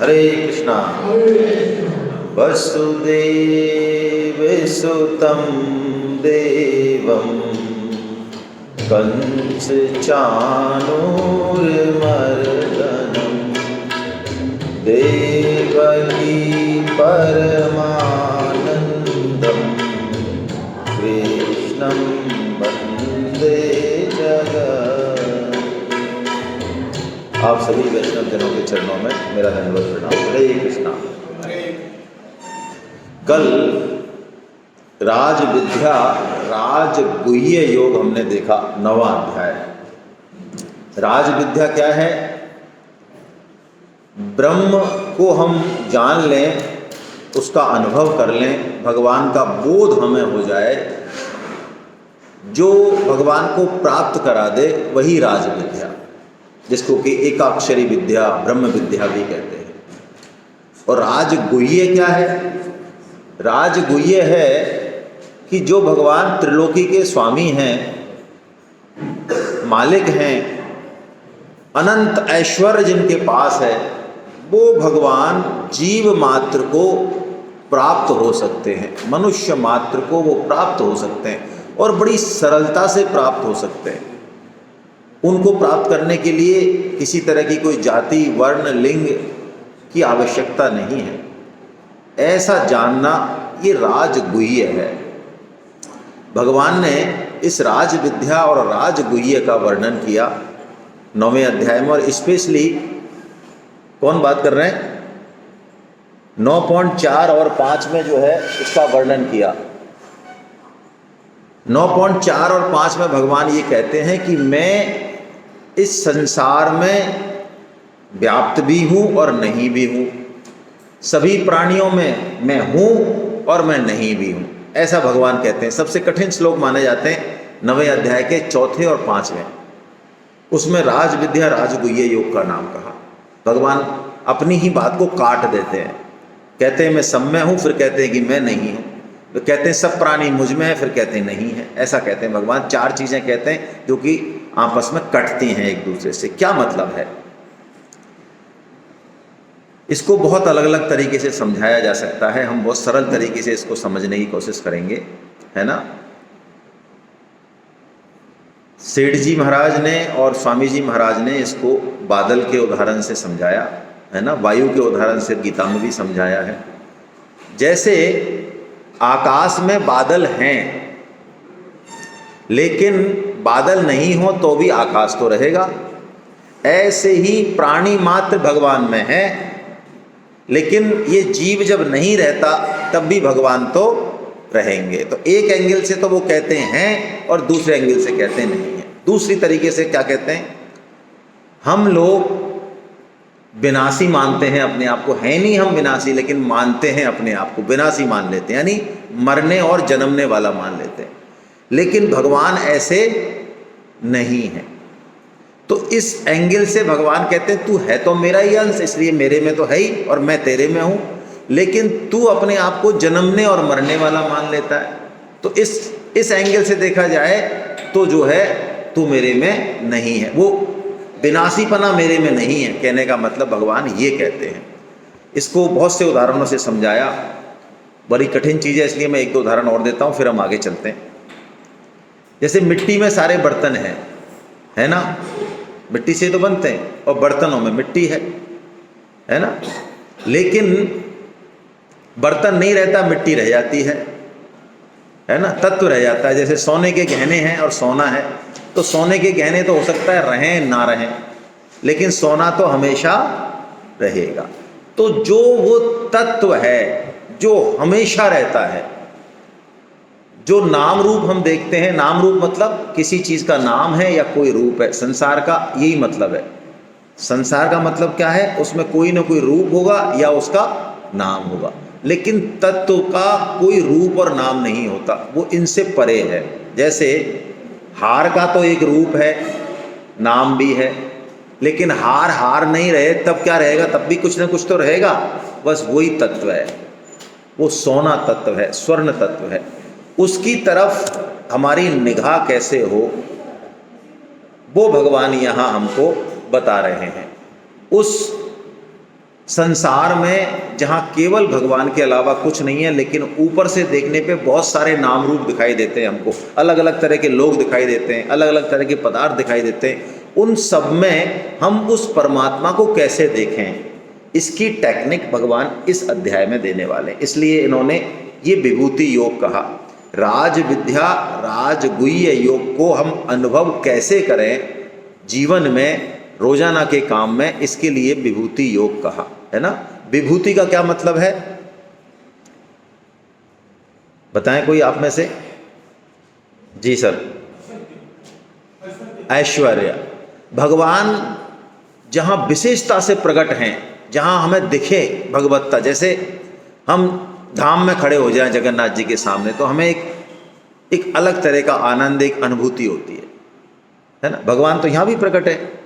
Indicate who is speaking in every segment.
Speaker 1: हरे कृष्णा। वसुदेवसुतं देवं कंसचाणूरमर्दनं देवकी परमानन्दं कृष्णं वन्दे जगत्। आप सभी वैष्णव जनों के चरणों में मेरा धन्यवाद प्रणाम। हरे कृष्णा। कल राज विद्या राजगुह्य योग हमने देखा, 9वां अध्याय। राज विद्या क्या है? ब्रह्म को हम जान लें, उसका अनुभव कर लें, भगवान का बोध हमें हो जाए, जो भगवान को प्राप्त करा दे, वही राज विद्या, जिसको कि एकाक्षरी विद्या, ब्रह्म विद्या भी कहते हैं। और राजगुह्य क्या है? राजगुह्य है कि जो भगवान त्रिलोकी के स्वामी हैं, मालिक हैं, अनंत ऐश्वर्य जिनके पास है, वो भगवान जीव मात्र को प्राप्त हो सकते हैं, मनुष्य मात्र को वो प्राप्त हो सकते हैं और बड़ी सरलता से प्राप्त हो सकते हैं। उनको प्राप्त करने के लिए किसी तरह की कोई जाति, वर्ण, लिंग की आवश्यकता नहीं है। ऐसा जानना ये राजगुह्य है। भगवान ने इस राज विद्या और राजगुह्य का वर्णन किया 9वें अध्याय में। और स्पेशली कौन बात कर रहे हैं? 9.4 और 5 में जो है इसका वर्णन किया। 9.4 और 5 में भगवान ये कहते हैं कि मैं इस संसार में व्याप्त भी हूँ और नहीं भी हूँ, सभी प्राणियों में मैं हूँ और मैं नहीं भी हूँ, ऐसा भगवान कहते हैं। सबसे कठिन श्लोक माने जाते हैं 9वें अध्याय के 4थे और 5वें। उसमें राज विद्या राजगुह्य योग का नाम कहा। भगवान अपनी ही बात को काट देते हैं। कहते हैं मैं सब में हूँ, फिर कहते हैं कि मैं नहीं हूँ। तो कहते हैं सब प्राणी मुझ में है, फिर कहते हैं नहीं है। ऐसा कहते हैं भगवान। 4 चीज़ें कहते हैं जो कि आपस में कटती हैं एक दूसरे से। क्या मतलब है? इसको बहुत अलग अलग तरीके से समझाया जा सकता है। हम बहुत सरल तरीके से इसको समझने की कोशिश करेंगे, है ना। सेठ जी महाराज ने और स्वामी जी महाराज ने इसको बादल के उदाहरण से समझाया, है ना। वायु के उदाहरण से गीता में भी समझाया है। जैसे आकाश में बादल हैं, लेकिन बादल नहीं हो तो भी आकाश तो रहेगा। ऐसे ही प्राणी मात्र भगवान में है, लेकिन ये जीव जब नहीं रहता तब भी भगवान तो रहेंगे। तो एक एंगल से तो वो कहते हैं और दूसरे एंगल से कहते नहीं है। दूसरी तरीके से क्या कहते हैं? हम लोग विनाशी मानते हैं अपने आप को। है नहीं हम विनाशी, लेकिन मानते हैं अपने आप को विनाशी मान लेते हैं, यानी मरने और जन्मने वाला मान लेते हैं। लेकिन भगवान ऐसे नहीं है। तो इस एंगल से भगवान कहते हैं तू है तो मेरा ही अंश, इसलिए मेरे में तो है ही और मैं तेरे में हूँ, लेकिन तू अपने आप को जन्मने और मरने वाला मान लेता है। तो इस एंगल से देखा जाए तो जो है तू मेरे में नहीं है, वो विनाशीपना मेरे में नहीं है। कहने का मतलब भगवान ये कहते हैं। इसको बहुत से उदाहरणों से समझाया। बड़ी कठिन चीज़ है, इसलिए मैं 1-2 उदाहरण और देता हूँ, फिर हम आगे चलते हैं। जैसे मिट्टी में सारे बर्तन हैं, है ना। मिट्टी से तो बनते हैं और बर्तनों में मिट्टी है ना। लेकिन बर्तन नहीं रहता, मिट्टी रह जाती है ना। तत्व रह जाता है। जैसे सोने के गहने हैं और सोना है, तो सोने के गहने तो हो सकता है रहें ना रहें, लेकिन सोना तो हमेशा रहेगा। तो जो वो तत्व है जो हमेशा रहता है, जो नाम रूप हम देखते हैं, नाम रूप मतलब किसी चीज़ का नाम है या कोई रूप है। संसार का यही मतलब है। संसार का मतलब क्या है? उसमें कोई ना कोई रूप होगा या उसका नाम होगा, लेकिन तत्व का कोई रूप और नाम नहीं होता, वो इनसे परे है। जैसे हार का तो एक रूप है, नाम भी है, लेकिन हार नहीं रहे तब क्या रहेगा? तब भी कुछ ना कुछ तो रहेगा। बस वही तत्व है, वो सोना तत्व है, स्वर्ण तत्व है। उसकी तरफ हमारी निगाह कैसे हो, वो भगवान यहाँ हमको बता रहे हैं। उस संसार में जहाँ केवल भगवान के अलावा कुछ नहीं है, लेकिन ऊपर से देखने पे बहुत सारे नाम रूप दिखाई देते हैं हमको, अलग अलग तरह के लोग दिखाई देते हैं, अलग अलग तरह के पदार्थ दिखाई देते हैं, उन सब में हम उस परमात्मा को कैसे देखें, इसकी टेक्निक भगवान इस अध्याय में देने वाले। इसलिए इन्होंने ये विभूति योग कहा। राज विद्या राजगुह्य योग को हम अनुभव कैसे करें जीवन में, रोजाना के काम में, इसके लिए विभूति योग कहा है ना। विभूति का क्या मतलब है बताएं कोई आप में से? जी सर। ऐश्वर्य। भगवान जहाँ विशेषता से प्रकट हैं, जहाँ हमें दिखे भगवत्ता, जैसे हम धाम में खड़े हो जाएं जगन्नाथ जी के सामने तो हमें एक अलग तरह का आनंद, एक अनुभूति होती है ना। भगवान तो यहाँ भी प्रकट है,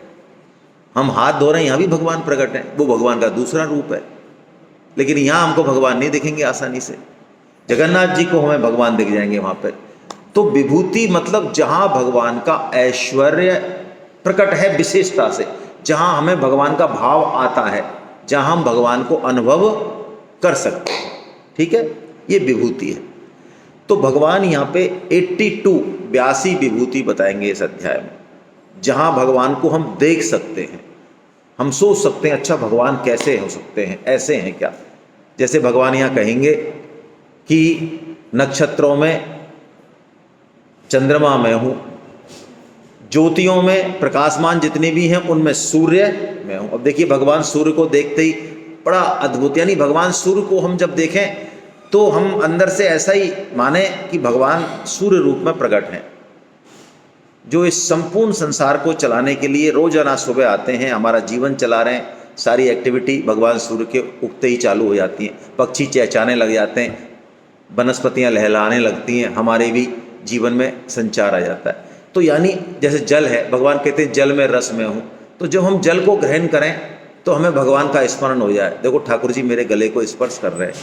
Speaker 1: हम हाथ धो रहे हैं यहाँ भी भगवान प्रकट है, वो भगवान का दूसरा रूप है, लेकिन यहाँ हमको भगवान नहीं दिखेंगे आसानी से। जगन्नाथ जी को हमें भगवान दिख जाएंगे वहाँ पर। तो विभूति मतलब जहाँ भगवान का ऐश्वर्य प्रकट है विशेषता से, जहाँ हमें भगवान का भाव आता है, जहाँ हम भगवान को अनुभव कर सकते हैं। ठीक है, ये विभूति है। तो भगवान यहाँ पे 82 विभूति बताएंगे इस अध्याय में, जहाँ भगवान को हम देख सकते हैं, हम सोच सकते हैं अच्छा भगवान कैसे हो सकते हैं, ऐसे हैं क्या। जैसे भगवान यहाँ कहेंगे कि नक्षत्रों में चंद्रमा मैं हूँ, ज्योतियों में प्रकाशमान जितने भी हैं उनमें सूर्य मैं हूँ। अब देखिए भगवान सूर्य को देखते ही बड़ा अद्भुत, यानी भगवान सूर्य को हम जब देखें तो हम अंदर से ऐसा ही माने कि भगवान सूर्य रूप में प्रकट हैं, जो इस संपूर्ण संसार को चलाने के लिए रोजाना सुबह आते हैं, हमारा जीवन चला रहे हैं। सारी एक्टिविटी भगवान सूर्य के उगते ही चालू हो जाती हैं, पक्षी चहचहाने लग जाते हैं, वनस्पतियाँ लहलाने लगती हैं, हमारे भी जीवन में संचार आ जाता है। तो यानी जैसे जल है, भगवान कहते हैं जल में रस में हूँ, तो जब हम जल को ग्रहण करें तो हमें भगवान का स्मरण हो जाए, देखो ठाकुर जी मेरे गले को स्पर्श कर रहे हैं।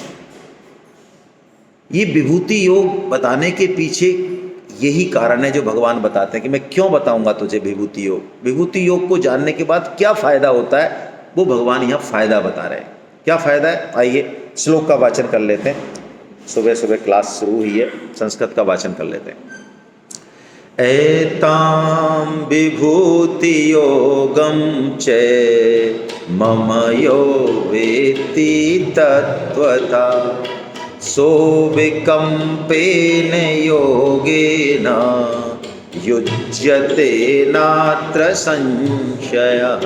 Speaker 1: ये विभूति योग बताने के पीछे यही कारण है जो भगवान बताते हैं कि मैं क्यों बताऊंगा तुझे विभूति योग। विभूति योग को जानने के बाद क्या फायदा होता है वो भगवान यहाँ फायदा बता रहे हैं। क्या फायदा है, आइए श्लोक का वाचन कर लेते हैं। सुबह सुबह क्लास शुरू हुई है, संस्कृत का वाचन कर लेते हैं। एतां विभूति योगं च मम यो वेत्ति तत्वता सोऽविकम्पेन योगेन युज्यते नात्र संशयः।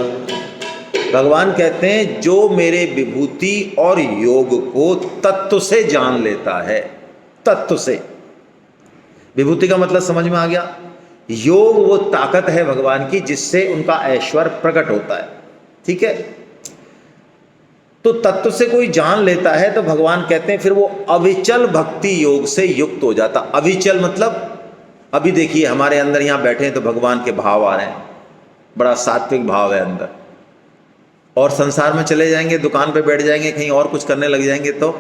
Speaker 1: भगवान कहते हैं जो मेरे विभूति और योग को तत्व से जान लेता है, तत्व से। विभूति का मतलब समझ में आ गया। योग वो ताकत है भगवान की जिससे उनका ऐश्वर्य प्रकट होता है। ठीक है, तो तत्व से कोई जान लेता है तो भगवान कहते हैं फिर वो अविचल भक्ति योग से युक्त हो जाता। अविचल मतलब अभी देखिए हमारे अंदर यहाँ बैठे हैं तो भगवान के भाव आ रहे हैं, बड़ा सात्विक भाव है अंदर, और संसार में चले जाएंगे, दुकान पे बैठ जाएंगे, कहीं और कुछ करने लग जाएंगे तो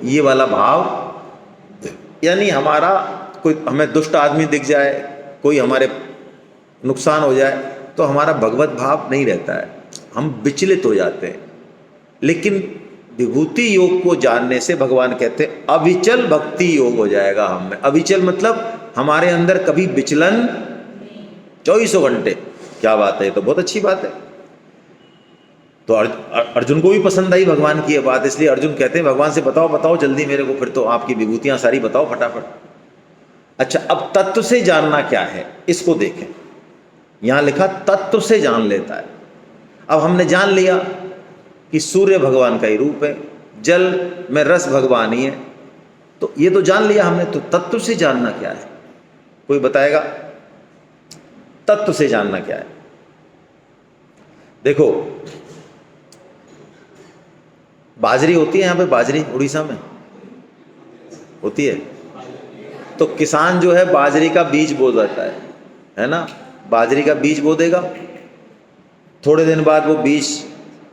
Speaker 1: ये वाला भाव, यानी हमारा कोई हमें दुष्ट आदमी दिख जाए, कोई हमारे नुकसान हो जाए तो हमारा भगवत भाव नहीं रहता है, हम विचलित हो जाते हैं। लेकिन विभूति योग को जानने से भगवान कहते हैं अविचल भक्ति योग हो जाएगा हम में। अविचल मतलब हमारे अंदर कभी विचलन 24 घंटे। क्या बात है, ये तो बहुत अच्छी बात है। तो अर्जुन को भी पसंद आई भगवान की ये बात, इसलिए अर्जुन कहते हैं भगवान से बताओ बताओ जल्दी मेरे को, फिर तो आपकी विभूतियां सारी बताओ फटाफट। अच्छा, अब तत्व से जानना क्या है इसको देखें। यहां लिखा तत्व से जान लेता है। अब हमने जान लिया कि सूर्य भगवान का ही रूप है, जल में रस भगवान ही है, तो ये तो जान लिया हमने। तो तत्व से जानना क्या है, कोई बताएगा? तत्व से जानना क्या है? देखो बाजरी होती है यहाँ पे, बाजरी उड़ीसा में होती है, तो किसान जो है बाजरी का बीज बो देता है ना। बाजरी का बीज बो देगा, थोड़े दिन बाद वो बीज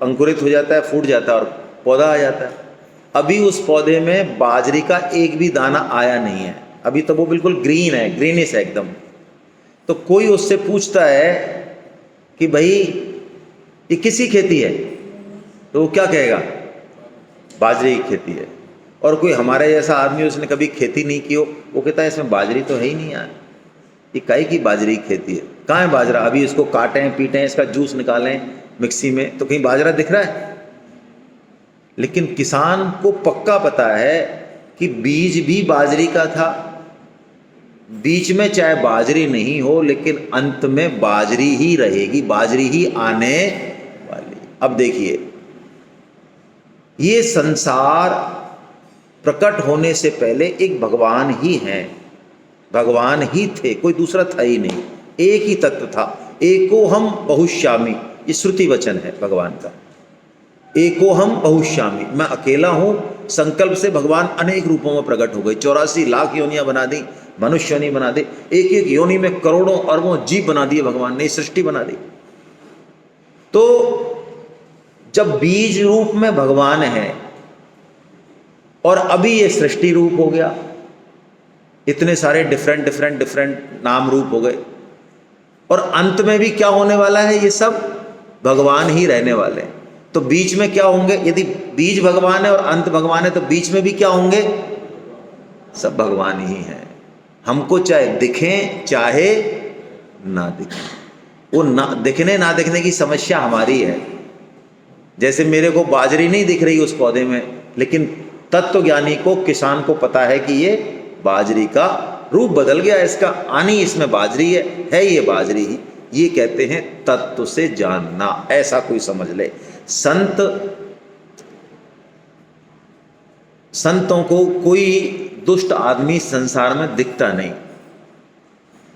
Speaker 1: अंकुरित हो जाता है, फूट जाता है और पौधा आ जाता है। अभी उस पौधे में बाजरी का एक भी दाना आया नहीं है, अभी तो वो बिल्कुल ग्रीन है, ग्रीनिश है एकदम। तो कोई उससे पूछता है कि भाई ये किसी खेती है, तो वो क्या कहेगा, बाजरे की खेती है। और कोई हमारे जैसा आदमी उसने कभी खेती नहीं की हो, वो कहता है इसमें बाजरी तो है ही नहीं यार, ये काहे की बाजरे की खेती है, कहाँ है बाजरा, अभी इसको काटें पीटें इसका जूस निकालें मिक्सी में, तो कहीं बाजरा दिख रहा है। लेकिन किसान को पक्का पता है कि बीज भी बाजरी का था, बीच में चाहे बाजरी नहीं हो लेकिन अंत में बाजरी ही रहेगी, बाजरी ही आने वाली। अब देखिए, ये संसार प्रकट होने से पहले एक भगवान ही हैं, भगवान ही थे, कोई दूसरा था ही नहीं, एक ही तत्व था। एको हम बहुश्यामी, ये श्रुति वचन है भगवान का, एको हम बहुश्यामी, मैं अकेला हूं। संकल्प से भगवान अनेक रूपों में प्रकट हो गए, 84 लाख योनियां बना दी, मनुष्य योनि बना दे, एक एक योनि में करोड़ों अरबों जीव बना दिए भगवान ने, सृष्टि बना दी। तो जब बीज रूप में भगवान है और अभी ये सृष्टि रूप हो गया, इतने सारे डिफरेंट डिफरेंट डिफरेंट नाम रूप हो गए, और अंत में भी क्या होने वाला है, ये सब भगवान ही रहने वाले हैं। तो बीच में क्या होंगे, यदि बीज भगवान है और अंत भगवान है तो बीच में भी क्या होंगे, सब भगवान ही हैं। हमको चाहे दिखें चाहे ना दिखें, वो ना दिखने ना दिखने की समस्या हमारी है। जैसे मेरे को बाजरी नहीं दिख रही उस पौधे में, लेकिन तत्वज्ञानी को, किसान को पता है कि ये बाजरी का रूप बदल गया, इसका आनी इसमें बाजरी है ये बाजरी ही। ये कहते हैं तत्व से जानना, ऐसा कोई समझ ले। संतों को कोई दुष्ट आदमी संसार में दिखता नहीं,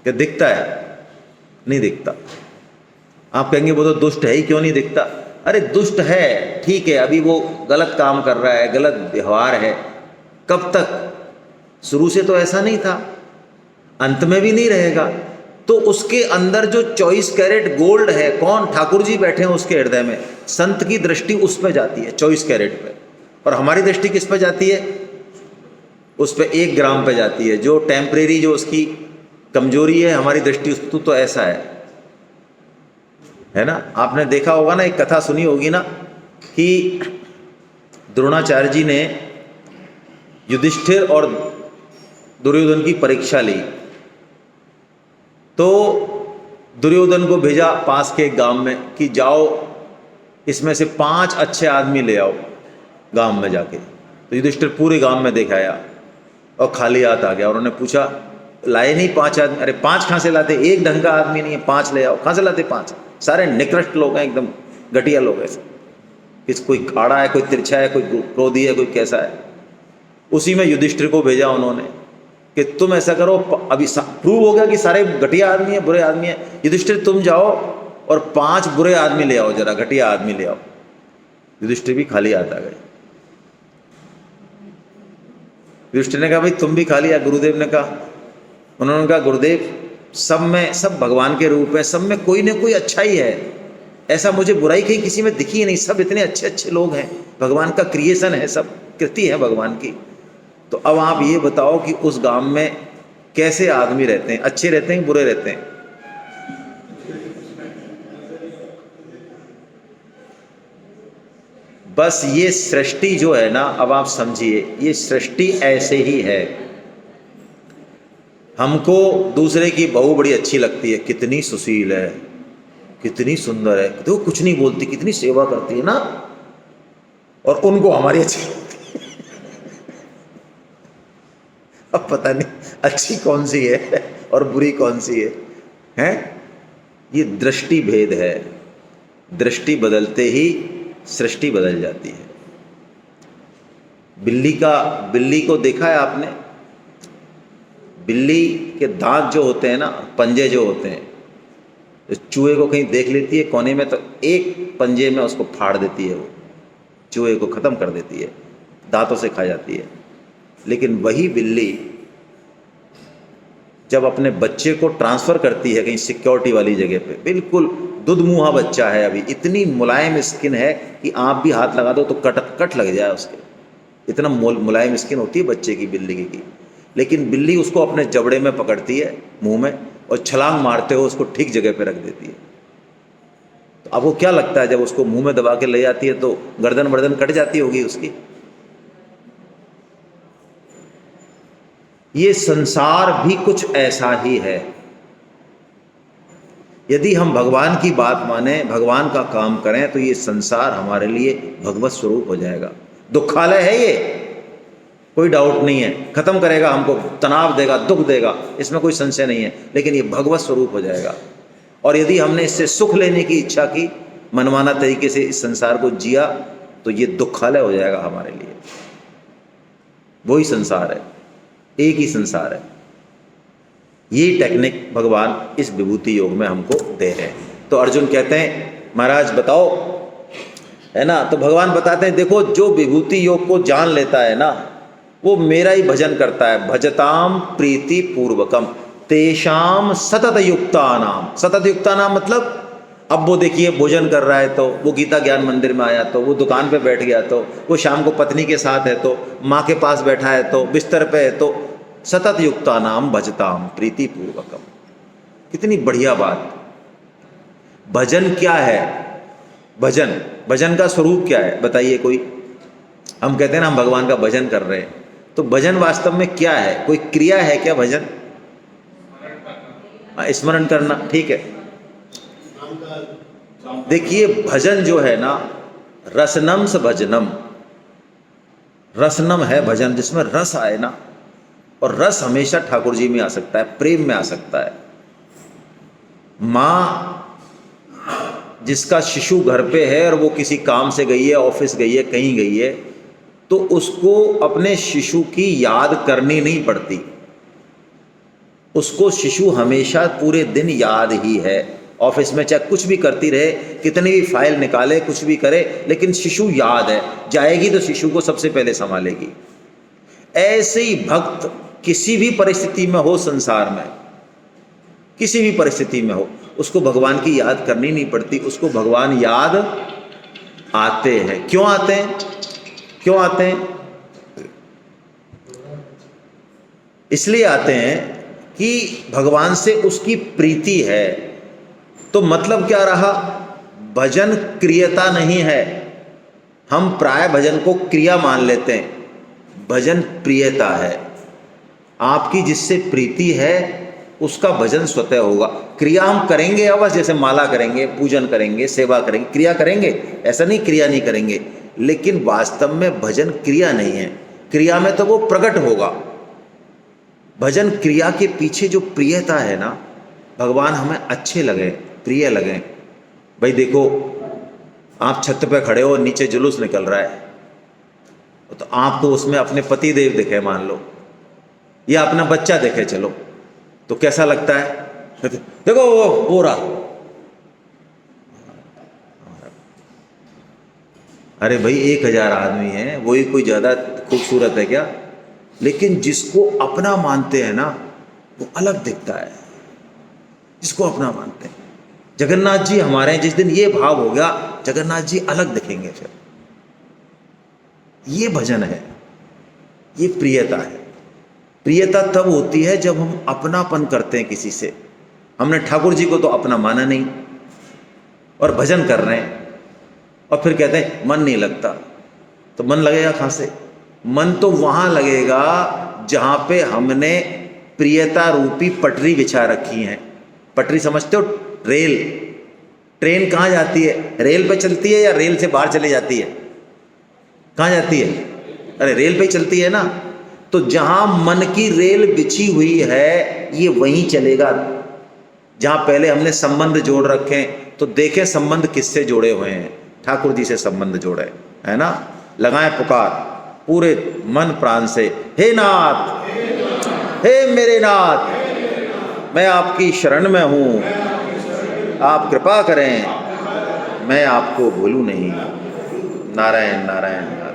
Speaker 1: क्या दिखता है, नहीं दिखता। आप कहेंगे वो तो दुष्ट है ही, क्यों नहीं दिखता, अरे दुष्ट है ठीक है, अभी वो गलत काम कर रहा है, गलत व्यवहार है, कब तक, शुरू से तो ऐसा नहीं था, अंत में भी नहीं रहेगा। तो उसके अंदर जो 24 कैरेट गोल्ड है, कौन, ठाकुर जी बैठे हैं उसके हृदय में, संत की दृष्टि उस पर जाती है 24 कैरेट पे, और हमारी दृष्टि किस पे जाती है, उस पे 1 ग्राम पे जाती है, जो टेम्परेरी, जो उसकी कमजोरी है, हमारी दृष्टि उस तो ऐसा है ना। आपने देखा होगा ना, एक कथा सुनी होगी ना कि द्रोणाचार्य जी ने युधिष्ठिर और दुर्योधन की परीक्षा ली, तो दुर्योधन को भेजा पास के एक गांव में कि जाओ इसमें से 5 अच्छे आदमी ले आओ गांव में जाके। तो युधिष्ठिर पूरे गांव में दिखाया और खाली हाथ आ गया। उन्होंने पूछा, लाए नहीं 5 आदमी, अरे 5 कहाँ से लाते, एक ढंग का आदमी नहीं है, 5 ले आओ, कहाँ से लाते 5, सारे निकृष्ट लोग हैं, एकदम घटिया लोग हैं, कोई खाड़ा है, कोई तिरछा है, कोई क्रोधी है, कोई कैसा है। उसी में युधिष्ठिर को भेजा उन्होंने कि तुम ऐसा करो, अभी प्रूव हो गया कि सारे घटिया आदमी है, बुरे आदमी है, युधिष्ठिर तुम जाओ और 5 बुरे आदमी ले आओ, जरा घटिया आदमी ले आओ। युधिष्ठिर भी खाली हाथ आ गए। युधिष्ठिर ने कहा भाई तुम भी खाली आ, गुरुदेव ने कहा, उन्होंने कहा गुरुदेव सब में, सब भगवान के रूप है, सब में कोई ना कोई अच्छा ही है, ऐसा मुझे बुराई कहीं किसी में दिखी ही नहीं, सब इतने अच्छे अच्छे लोग हैं, भगवान का क्रिएशन है, सब कृति है भगवान की। तो अब आप ये बताओ कि उस गांव में कैसे आदमी रहते हैं, अच्छे रहते हैं बुरे रहते हैं। बस ये सृष्टि जो है ना, अब आप समझिए, ये सृष्टि ऐसे ही है। हमको दूसरे की बहू बड़ी अच्छी लगती है, कितनी सुशील है, कितनी सुंदर है, तो कुछ नहीं बोलती, कितनी सेवा करती है ना, और उनको हमारी अच्छी लगती है। अब पता नहीं अच्छी कौन सी है और बुरी कौन सी है, हैं? ये दृष्टि भेद है, दृष्टि बदलते ही सृष्टि बदल जाती है। बिल्ली को देखा है आपने, बिल्ली के दांत जो होते हैं ना, पंजे जो होते हैं, चूहे को कहीं देख लेती है कोने में, तो एक पंजे में उसको फाड़ देती है, वो चूहे को ख़त्म कर देती है, दांतों से खा जाती है। लेकिन वही बिल्ली जब अपने बच्चे को ट्रांसफ़र करती है कहीं सिक्योरिटी वाली जगह पे, बिल्कुल दुधमुहा बच्चा है, अभी इतनी मुलायम स्किन है कि आप भी हाथ लगा दो तो कट लग जाए उसके, इतना मुलायम स्किन होती है बच्चे की, बिल्ली की। लेकिन बिल्ली उसको अपने जबड़े में पकड़ती है, मुंह में, और छलांग मारते हो उसको ठीक जगह पे रख देती है। तो आपको क्या लगता है जब उसको मुंह में दबा के ले जाती है तो गर्दन वर्दन कट जाती होगी उसकी? ये संसार भी कुछ ऐसा ही है। यदि हम भगवान की बात माने, भगवान का काम करें, तो ये संसार हमारे लिए भगवत स्वरूप हो जाएगा। दुखालय है ये, कोई डाउट नहीं है, खत्म करेगा हमको, तनाव देगा, दुख देगा, इसमें कोई संशय नहीं है, लेकिन ये भगवत स्वरूप हो जाएगा। और यदि हमने इससे सुख लेने की इच्छा की, मनमाना तरीके से इस संसार को जिया, तो ये दुखालय हो जाएगा हमारे लिए। वही संसार है, एक ही संसार है। ये टेक्निक भगवान इस विभूति योग में हमको दे रहे हैं। तो अर्जुन कहते हैं महाराज बताओ, है ना? तो भगवान बताते हैं देखो, जो विभूति योग को जान लेता है ना, वो मेरा ही भजन करता है। भजताम प्रीति पूर्वकम तेषाम सतत युक्तानाम। सतत युक्तानाम मतलब अब वो देखिए भोजन कर रहा है, तो वो गीता ज्ञान मंदिर में आया, तो वो दुकान पे बैठ गया, तो वो शाम को पत्नी के साथ है, तो माँ के पास बैठा है, तो बिस्तर पे है, तो सतत युक्तानाम भजताम प्रीति पूर्वकम। कितनी बढ़िया बात। भजन क्या है? भजन का स्वरूप क्या है बताइए कोई? हम कहते हैं ना हम भगवान का भजन कर रहे हैं, तो भजन वास्तव में क्या है? कोई क्रिया है क्या भजन? स्मरण करना, ठीक है। देखिए भजन जो है ना, रसनम स भजनम, रसनम है भजन, जिसमें रस आए ना, और रस हमेशा ठाकुर जी में आ सकता है, प्रेम में आ सकता है। माँ जिसका शिशु घर पे है और वो किसी काम से गई है, ऑफिस गई है, कहीं गई है, तो उसको अपने शिशु की याद करनी नहीं पड़ती। उसको शिशु हमेशा पूरे दिन याद ही है। ऑफिस में चाहे कुछ भी करती रहे, कितनी भी फाइल निकाले, कुछ भी करे, लेकिन शिशु याद है। जाएगी तो शिशु को सबसे पहले संभालेगी। ऐसे ही भक्त किसी भी परिस्थिति में हो, संसार में किसी भी परिस्थिति में हो, उसको भगवान की याद करनी नहीं पड़ती, उसको भगवान याद आते हैं। क्यों आते हैं? क्यों आते हैं? इसलिए आते हैं कि भगवान से उसकी प्रीति है। तो मतलब क्या रहा? भजन क्रियता नहीं है। हम प्राय भजन को क्रिया मान लेते हैं, भजन प्रियता है। आपकी जिससे प्रीति है उसका भजन स्वतः होगा। क्रिया हम करेंगे अवश्य, जैसे माला करेंगे, पूजन करेंगे, सेवा करेंगे, क्रिया करेंगे, ऐसा नहीं क्रिया नहीं करेंगे, लेकिन वास्तव में भजन क्रिया नहीं है। क्रिया में तो वो प्रकट होगा। भजन क्रिया के पीछे जो प्रियता है ना, भगवान हमें अच्छे लगे, प्रिय लगे। भाई देखो, आप छत पे खड़े हो, नीचे जुलूस निकल रहा है, तो आपको उसमें अपने पति देव दिखे मान लो, या अपना बच्चा देखे, चलो, तो कैसा लगता है? देखो वो हो रहा, अरे भाई 1000 आदमी हैं, वही कोई ज़्यादा खूबसूरत है क्या? लेकिन जिसको अपना मानते हैं ना, वो अलग दिखता है। जिसको अपना मानते हैं, जगन्नाथ जी हमारे हैं, जिस दिन ये भाव हो गया, जगन्नाथ जी अलग दिखेंगे। फिर ये भजन है, ये प्रियता है। प्रियता तब होती है जब हम अपनापन करते हैं किसी से। हमने ठाकुर जी को तो अपना माना नहीं, और भजन कर रहे हैं, और फिर कहते हैं मन नहीं लगता। तो मन लगेगा कहाँ से? मन तो वहाँ लगेगा जहाँ पे हमने प्रियता रूपी पटरी बिछा रखी है। पटरी समझते हो? रेल। ट्रेन कहाँ जाती है? रेल पे चलती है या रेल से बाहर चली जाती है? कहाँ जाती है? अरे रेल पे चलती है ना। तो जहाँ मन की रेल बिछी हुई है, ये वहीं चलेगा। जहाँ पहले हमने संबंध जोड़ रखे हैं, तो देखें संबंध किससे जोड़े हुए हैं? ठाकुर जी से संबंध जोड़े, है ना। लगाएं पुकार पूरे मन प्राण से, हे नाथ, हे मेरे नाथ, मैं आपकी शरण में हूँ, आप कृपा करें, मैं आपको भूलूं नहीं। नारायण नारायण नारायण।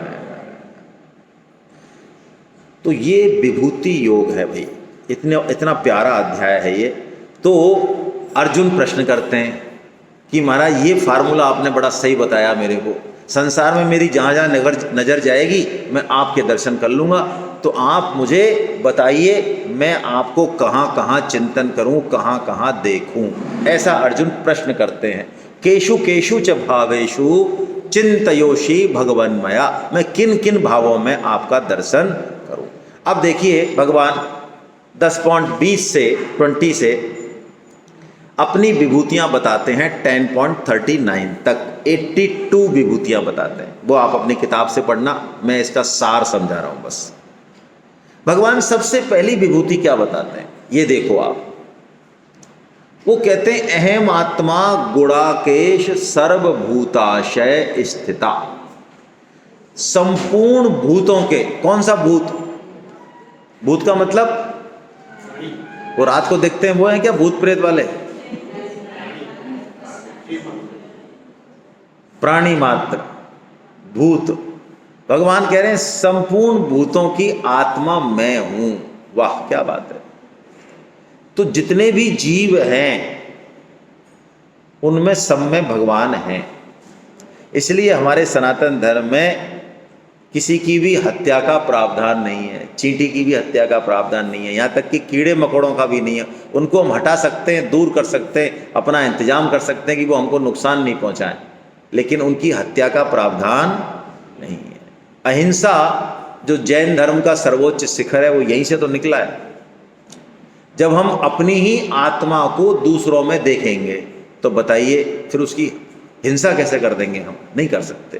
Speaker 1: तो ये विभूति योग है भाई, इतना प्यारा अध्याय है ये। तो अर्जुन प्रश्न करते हैं कि महाराज ये फार्मूला आपने बड़ा सही बताया मेरे को, संसार में मेरी जहाँ जहाँ नज़र जाएगी मैं आपके दर्शन कर लूँगा, तो आप मुझे बताइए मैं आपको कहाँ कहाँ चिंतन करूँ, कहाँ कहाँ देखूँ। ऐसा अर्जुन प्रश्न करते हैं। केशु केशु च भावेशु चिंतयोषी भगवन्मया, मैं किन किन भावों में आपका दर्शन करूं। अब देखिए भगवान 10.20 से 20 से अपनी विभूतियां बताते हैं 10.39 तक, 82 विभूतियां बताते हैं। वो आप अपनी किताब से पढ़ना, मैं इसका सार समझा रहा हूं बस। भगवान सबसे पहली विभूति क्या बताते हैं ये देखो आप। वो कहते हैं अहम आत्मा गुणाकेश सर्वभूताशय स्थिता, संपूर्ण भूतों के। कौन सा भूत? भूत का मतलब वो रात को देखते हैं वो है क्या भूत प्रेत वाले? प्राणी मात्र भूत। भगवान कह रहे हैं संपूर्ण भूतों की आत्मा मैं हूं। वाह क्या बात है। तो जितने भी जीव हैं उनमें सब में भगवान हैं। इसलिए हमारे सनातन धर्म में किसी की भी हत्या का प्रावधान नहीं है, चींटी की भी हत्या का प्रावधान नहीं है, यहाँ तक कि कीड़े मकोड़ों का भी नहीं है। उनको हम हटा सकते हैं, दूर कर सकते हैं, अपना इंतजाम कर सकते हैं कि वो हमको नुकसान नहीं पहुँचाएं, लेकिन उनकी हत्या का प्रावधान नहीं है। अहिंसा जो जैन धर्म का सर्वोच्च शिखर है वो यहीं से तो निकला है। जब हम अपनी ही आत्मा को दूसरों में देखेंगे तो बताइए फिर उसकी हिंसा कैसे कर देंगे? हम नहीं कर सकते,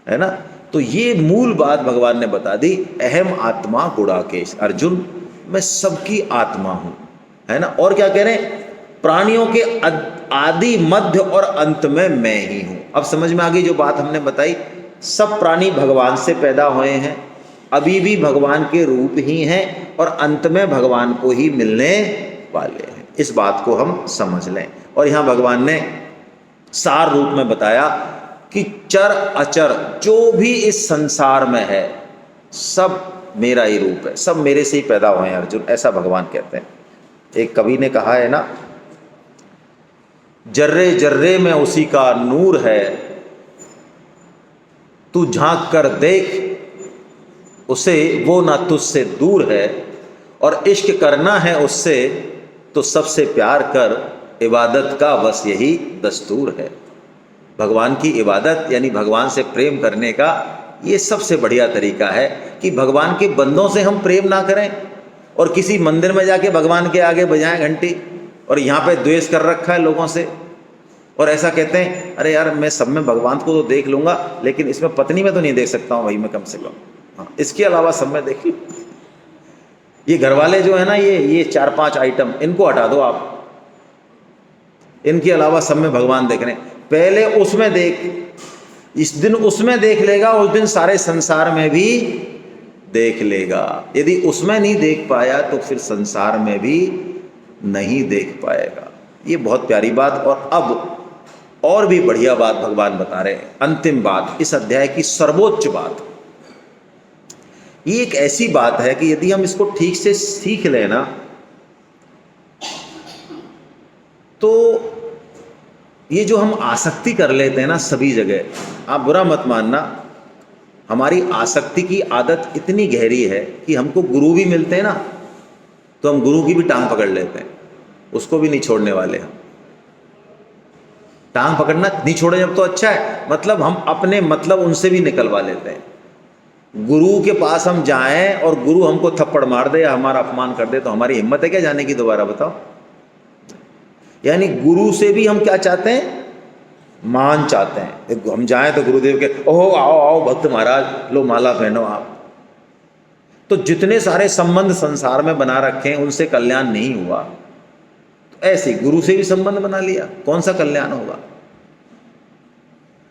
Speaker 1: है ना। तो ये मूल बात भगवान ने बता दी, अहम आत्मा गुणाकेश। अर्जुन मैं सबकी आत्मा हूं, है ना। और क्या कह रहे हैं? प्राणियों के आदि मध्य और अंत में मैं ही हूं। अब समझ में आ गई जो बात हमने बताई। सब प्राणी भगवान से पैदा हुए हैं, अभी भी भगवान के रूप ही हैं और अंत में भगवान को ही मिलने वाले हैं। इस बात को हम समझ लें। और यहाँ भगवान ने सार रूप में बताया कि चर अचर जो भी इस संसार में है सब मेरा ही रूप है, सब मेरे से ही पैदा हुए हैं अर्जुन, ऐसा भगवान कहते हैं। एक कवि ने कहा है ना, जर्रे जर्रे में उसी का नूर है, तू झांक कर देख उसे वो ना तुझसे दूर है, और इश्क करना है उससे तो सबसे प्यार कर, इबादत का बस यही दस्तूर है। भगवान की इबादत यानी भगवान से प्रेम करने का ये सबसे बढ़िया तरीका है कि भगवान के बंदों से हम प्रेम ना करें और किसी मंदिर में जाके भगवान के आगे बजाएं घंटी, और यहाँ पे द्वेष कर रखा है लोगों से, और ऐसा कहते हैं अरे यार मैं सब में भगवान को तो देख लूँगा लेकिन इसमें पत्नी में तो नहीं देख सकता हूँ भाई मैं, कम से कम हाँ इसके अलावा सब में देख लूँ। ये घर वाले जो है ना, ये 4-5 आइटम इनको हटा दो आप, इनके अलावा सब में भगवान देख रहे हैं। पहले उसमें देख, इस दिन उसमें देख लेगा, उस दिन सारे संसार में भी देख लेगा। यदि उसमें नहीं देख पाया तो फिर संसार में भी नहीं देख पाएगा। ये बहुत प्यारी बात। और अब और भी बढ़िया बात भगवान बता रहे हैं, अंतिम बात, इस अध्याय की सर्वोच्च बात। ये एक ऐसी बात है कि यदि हम इसको ठीक से सीख लेना तो ये जो हम आसक्ति कर लेते हैं ना सभी जगह, आप बुरा मत मानना, हमारी आसक्ति की आदत इतनी गहरी है कि हमको गुरु भी मिलते हैं ना तो हम गुरु की भी टांग पकड़ लेते हैं, उसको भी नहीं छोड़ने वाले हम। टांग पकड़ना नहीं छोड़े जब तो अच्छा है, मतलब हम अपने मतलब उनसे भी निकलवा लेते हैं। गुरु के पास हम जाएं और गुरु हमको थप्पड़ मार दे या हमारा अपमान कर दे तो हमारी हिम्मत है क्या जाने की दोबारा? बताओ। यानी गुरु से भी हम क्या चाहते हैं? मान चाहते हैं। हम जाएं तो गुरुदेव के ओहो आओ आओ भक्त महाराज लो माला पहनो आप। तो जितने सारे संबंध संसार में बना रखे हैं उनसे कल्याण नहीं हुआ, तो ऐसे गुरु से भी संबंध बना लिया, कौन सा कल्याण होगा?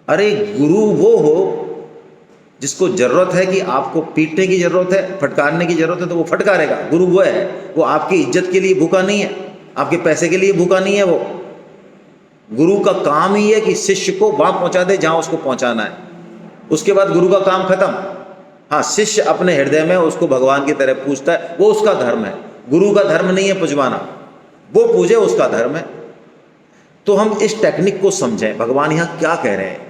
Speaker 1: अरे गुरु वो हो जिसको जरूरत है कि आपको पीटने की जरूरत है, फटकारने की जरूरत है तो वो फटकारेगा। गुरु वो है, वो आपकी इज्जत के लिए भूखा नहीं है, आपके पैसे के लिए भूखा नहीं है। वो गुरु का काम ही है कि शिष्य को वहां पहुंचा दे जहां उसको पहुंचाना है, उसके बाद गुरु का काम खत्म। हाँ, शिष्य अपने हृदय में उसको भगवान की तरह पूजता है, वो उसका धर्म है। गुरु का धर्म नहीं है पुजवाना, वो पूजे उसका धर्म है। तो हम इस टेक्निक को समझें। भगवान यहाँ क्या कह रहे हैं?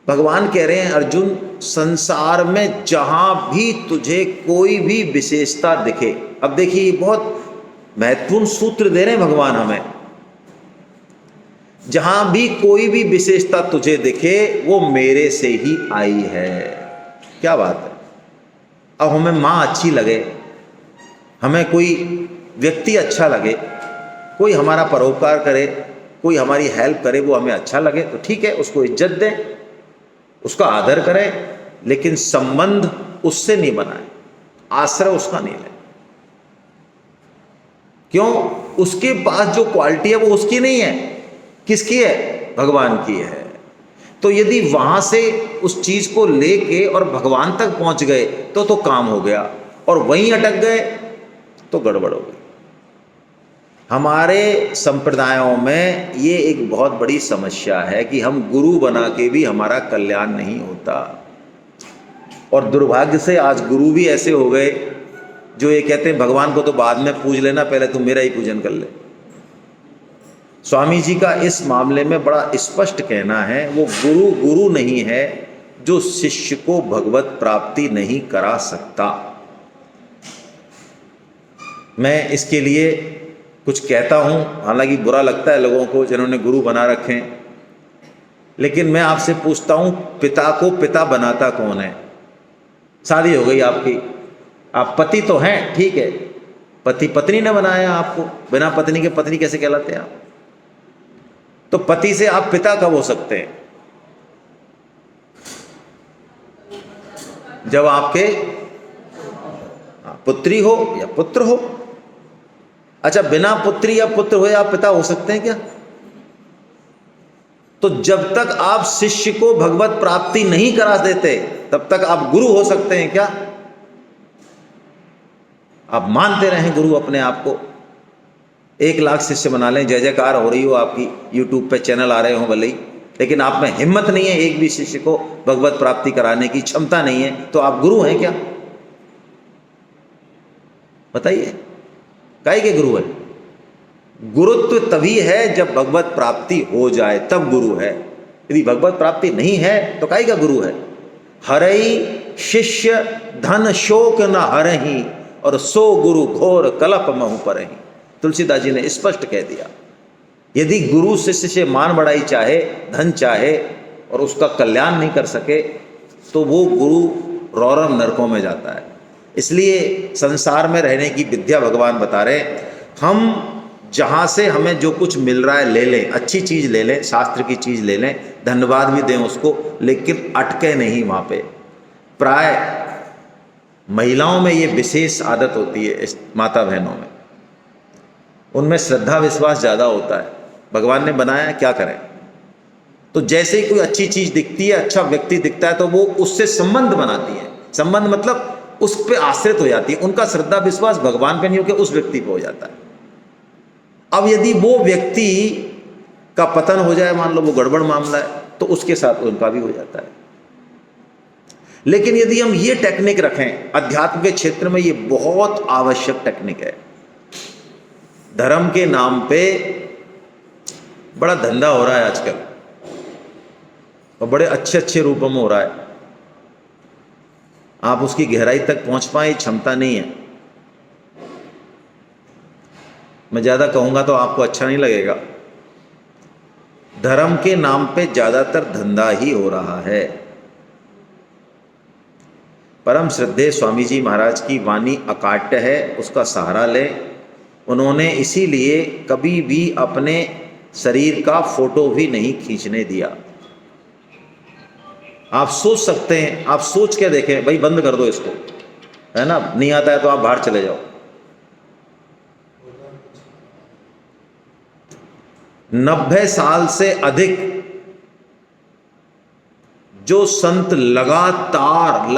Speaker 1: भगवान कह रहे हैं अर्जुन, संसार में जहां भी तुझे कोई भी विशेषता दिखे, अब देखिए बहुत महत्वपूर्ण सूत्र दे रहे हैं भगवान हमें, जहां भी कोई भी विशेषता तुझे दिखे वो मेरे से ही आई है। क्या बात है। अब हमें माँ अच्छी लगे, हमें कोई व्यक्ति अच्छा लगे, कोई हमारा परोपकार करे, कोई हमारी हेल्प करे, वो हमें अच्छा लगे तो ठीक है, उसको इज्जत दें, उसका आदर करें, लेकिन संबंध उससे नहीं बनाए, आश्रय उसका नहीं ले। क्यों? उसके पास जो क्वालिटी है वो उसकी नहीं है, किसकी है? भगवान की है। तो यदि वहां से उस चीज को लेके और भगवान तक पहुंच गए तो काम हो गया, और वहीं अटक गए तो गड़बड़ हो गई। हमारे संप्रदायों में ये एक बहुत बड़ी समस्या है कि हम गुरु बना के भी हमारा कल्याण नहीं होता। और दुर्भाग्य से आज गुरु भी ऐसे हो गए जो ये कहते हैं भगवान को तो बाद में पूज लेना, पहले तुम मेरा ही पूजन कर ले। स्वामी जी का इस मामले में बड़ा स्पष्ट कहना है, वो गुरु गुरु नहीं है जो शिष्य को भगवत प्राप्ति नहीं करा सकता। मैं इसके लिए कुछ कहता हूँ, हालांकि बुरा लगता है लोगों को जिन्होंने गुरु बना रखे हैं, लेकिन मैं आपसे पूछता हूँ, पिता को पिता बनाता कौन है? शादी हो गई आपकी, आप पति तो हैं, ठीक है, पति पत्नी ने बनाया आपको, बिना पत्नी के पत्नी कैसे कहलाते हैं आप? तो पति से आप पिता कब हो सकते हैं? जब आपके पुत्री हो या पुत्र हो। अच्छा, बिना पुत्री या पुत्र हुए आप पिता हो सकते हैं क्या? तो जब तक आप शिष्य को भगवत प्राप्ति नहीं करा देते तब तक आप गुरु हो सकते हैं क्या? आप मानते रहें गुरु अपने आप को, 1 लाख शिष्य बना लें, जय जयकार हो रही हो आपकी, यूट्यूब पे चैनल आ रहे हो भले ही, लेकिन आप में हिम्मत नहीं है एक भी शिष्य को भगवत प्राप्ति कराने की क्षमता नहीं है, तो आप गुरु हैं क्या? बताइए, काहे के गुरु है? गुरुत्व तभी है जब भगवत प्राप्ति हो जाए, तब गुरु है। यदि भगवत प्राप्ति नहीं है तो काहे का गुरु है? हरई शिष्य धन शोक न हरही, और सो गुरु घोर कलप महु परही। तुलसीदास जी ने स्पष्ट कह दिया, यदि गुरु शिष्य से मान बढ़ाई चाहे, धन चाहे, और उसका कल्याण नहीं कर सके तो वो गुरु रौरव नरकों में जाता है। इसलिए संसार में रहने की विद्या भगवान बता रहे, हम जहाँ से हमें जो कुछ मिल रहा है ले लें, अच्छी चीज़ ले लें, शास्त्र की चीज़ ले लें, धन्यवाद भी दें उसको, लेकिन अटके नहीं वहाँ पे। प्राय महिलाओं में ये विशेष आदत होती है, माता बहनों में, उनमें श्रद्धा विश्वास ज़्यादा होता है। भगवान ने बनाया, क्या करें? तो जैसे ही कोई अच्छी चीज़ दिखती है, अच्छा व्यक्ति दिखता है, तो वो उससे संबंध बनाती है। संबंध मतलब उस पर आश्रित हो जाती है, उनका श्रद्धा विश्वास भगवान पे नहीं होकर उस व्यक्ति पे हो जाता है। अब यदि वो व्यक्ति का पतन हो जाए, मान लो वो गड़बड़ मामला है, तो उसके साथ उनका भी हो जाता है। लेकिन यदि हम ये टेक्निक रखें, अध्यात्म के क्षेत्र में ये बहुत आवश्यक टेक्निक है। धर्म के नाम पे बड़ा धंधा हो रहा है आजकल, और बड़े अच्छे अच्छे रूपों में हो रहा है। आप उसकी गहराई तक पहुंच पाए क्षमता नहीं है। मैं ज़्यादा कहूँगा तो आपको अच्छा नहीं लगेगा। धर्म के नाम पे ज़्यादातर धंधा ही हो रहा है। परम श्रद्धेय स्वामी जी महाराज की वाणी अकाट्य है, उसका सहारा लें। उन्होंने इसीलिए कभी भी अपने शरीर का फोटो भी नहीं खींचने दिया। आप सोच सकते हैं, आप सोच के देखें, भाई बंद कर दो इसको, है ना, नहीं आता है तो आप बाहर चले जाओ। 90 साल से अधिक जो संत लगातार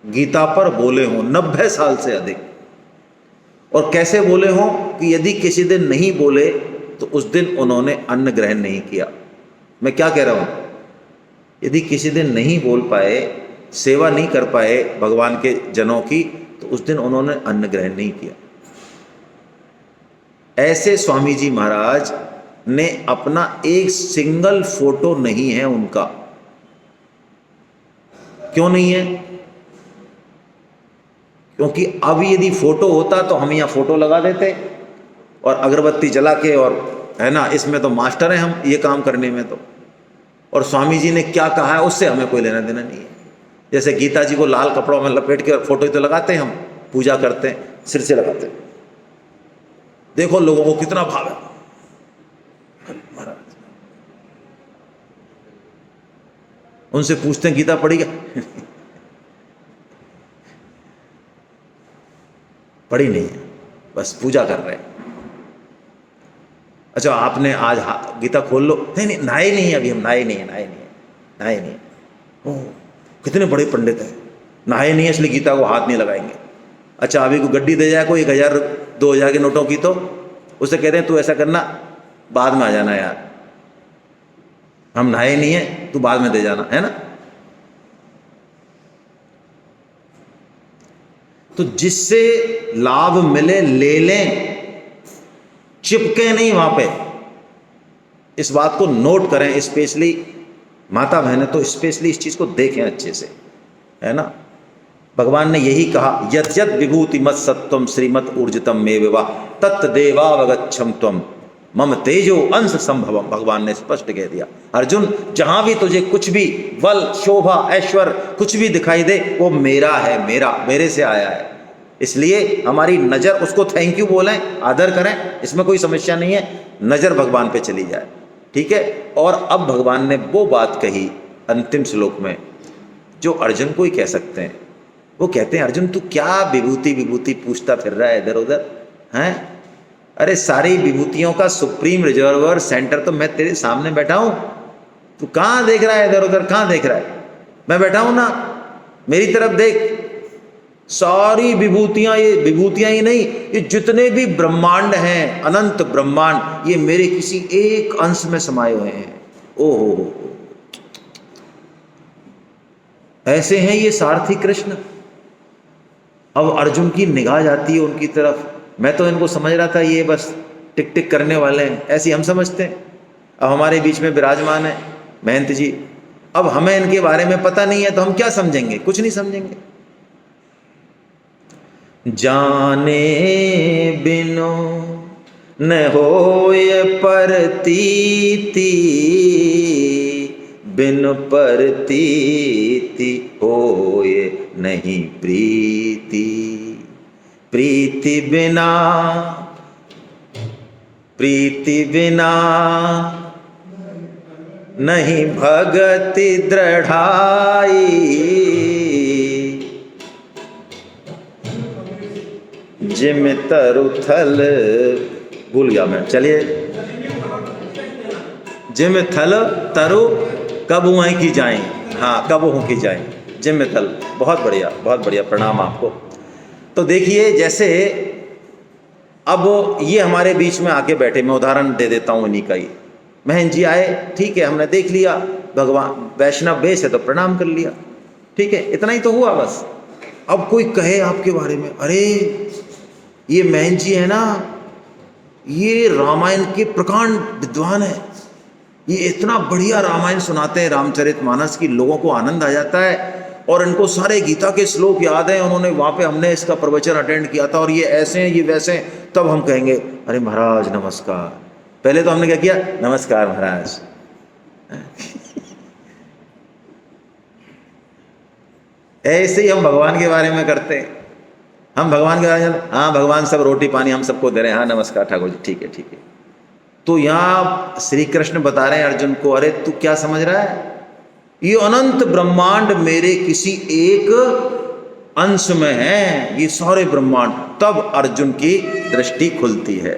Speaker 1: गीता पर बोले हों, 90 साल से अधिक, और कैसे बोले हों कि यदि किसी दिन नहीं बोले तो उस दिन उन्होंने अन्न ग्रहण नहीं किया। मैं क्या कह रहा हूं? यदि किसी दिन नहीं बोल पाए, सेवा नहीं कर पाए भगवान के जनों की, तो उस दिन उन्होंने अन्न ग्रहण नहीं किया। ऐसे स्वामी जी महाराज ने अपना एक सिंगल फोटो नहीं है उनका। क्यों नहीं है? क्योंकि अब यदि फोटो होता तो हम यहां फोटो लगा देते और अगरबत्ती जला के और है ना, इसमें तो मास्टर हैं हम ये काम करने में तो, और स्वामी जी ने क्या कहा है उससे हमें कोई लेना देना नहीं है। जैसे गीता जी को लाल कपड़ों में लपेट के फोटो तो लगाते हैं, हम पूजा करते हैं, सिर से लगाते हैं, देखो लोगों को कितना भाव है। महाराज उनसे पूछते हैं गीता पढ़ी क्या? पढ़ी नहीं है, बस पूजा कर रहे हैं। अच्छा आपने आज गीता खोल लो, नहीं नहीं नहाए नहीं है अभी, हम नहाए नहीं है। ओह कितने बड़े पंडित हैं, नहाए नहीं है इसलिए गीता को हाथ नहीं लगाएंगे। अच्छा अभी को गड्डी दे जाए कोई 1000 2000 के नोटों की, तो उसे कहते हैं तू ऐसा करना बाद में आ जाना यार, हम नहाए नहीं है, तू बाद में दे जाना, है ना। तो जिससे लाभ मिले ले लें, चिपके नहीं वहां पे। इस बात को नोट करें, स्पेशली माता बहनें तो स्पेशली इस चीज को देखें अच्छे से, है ना। भगवान ने यही कहा, यत् यत् विभूति मत सत्वम श्रीमत ऊर्जितम मे विवा तत्देवावगच्छम त्वम मम तेजो अंश संभवम। भगवान ने स्पष्ट कह दिया, अर्जुन जहां भी तुझे कुछ भी बल शोभा ऐश्वर्य कुछ भी दिखाई दे वो मेरा है, मेरे से आया है। इसलिए हमारी नजर, उसको थैंक यू बोलें, आदर करें, इसमें कोई समस्या नहीं है, नजर भगवान पे चली जाए, ठीक है। और अब भगवान ने वो बात कही अंतिम श्लोक में जो अर्जुन को ही कह सकते हैं। वो कहते हैं, अर्जुन तू क्या विभूति विभूति पूछता फिर रहा है इधर उधर, हैं? अरे सारी विभूतियों का सुप्रीम रिजर्वर सेंटर तो मैं तेरे सामने बैठा हूं, तू कहां देख रहा है इधर उधर, कहां देख रहा है? मैं बैठा हूं ना, मेरी तरफ देख। सारी विभूतियां, ये विभूतियां ही नहीं, ये जितने भी ब्रह्मांड हैं, अनंत ब्रह्मांड, ये मेरे किसी एक अंश में समाये हुए हैं। ओहो, ऐसे हैं ये सारथी कृष्ण। अब अर्जुन की निगाह जाती है उनकी तरफ। मैं तो इनको समझ रहा था ये बस टिक टिक करने वाले हैं, ऐसे हम समझते हैं। अब हमारे बीच में विराजमान है महंत जी, अब हमें इनके बारे में पता नहीं है तो हम क्या समझेंगे? कुछ नहीं समझेंगे। जाने बिनु न होय परतीति, बिनु परतीति होय नहीं प्रीति। प्रीति बिना नहीं भगति दृढ़ाई। जिम तरु थल, भूल गया मैं, चलिए। जिम थल तरु कब हुए की जाएं, हाँ कब हो की जाएं, जिम थल। बहुत बढ़िया, बहुत बढ़िया, प्रणाम आपको। तो देखिए जैसे अब ये हमारे बीच में आके बैठे, मैं उदाहरण दे देता हूँ इन्हीं का ही। महन जी आए, ठीक है, हमने देख लिया भगवान वैष्णव वेश है तो प्रणाम कर लिया, ठीक है, इतना ही तो हुआ बस। अब कोई कहे आपके बारे में, अरे ये महन जी है ना, ये रामायण के प्रकांड विद्वान है, ये इतना बढ़िया रामायण सुनाते हैं, रामचरितमानस की, लोगों को आनंद आ जाता है और इनको सारे गीता के श्लोक याद हैं, उन्होंने वहाँ पे हमने इसका प्रवचन अटेंड किया था और ये ऐसे हैं, ये वैसे हैं। तब हम कहेंगे अरे महाराज नमस्कार। पहले तो हमने क्या किया, नमस्कार महाराज। ऐसे ही हम भगवान के बारे में करते हैं। हम भगवान के बारे में, हाँ भगवान सब रोटी पानी हम सबको दे रहे हैं, हाँ नमस्कार ठाकुर जी, ठीक है ठीक है। तो यहाँ श्री कृष्ण बता रहे हैं अर्जुन को, अरे तू क्या समझ रहा है, ये अनंत ब्रह्मांड मेरे किसी एक अंश में है, ये सारे ब्रह्मांड। तब अर्जुन की दृष्टि खुलती है।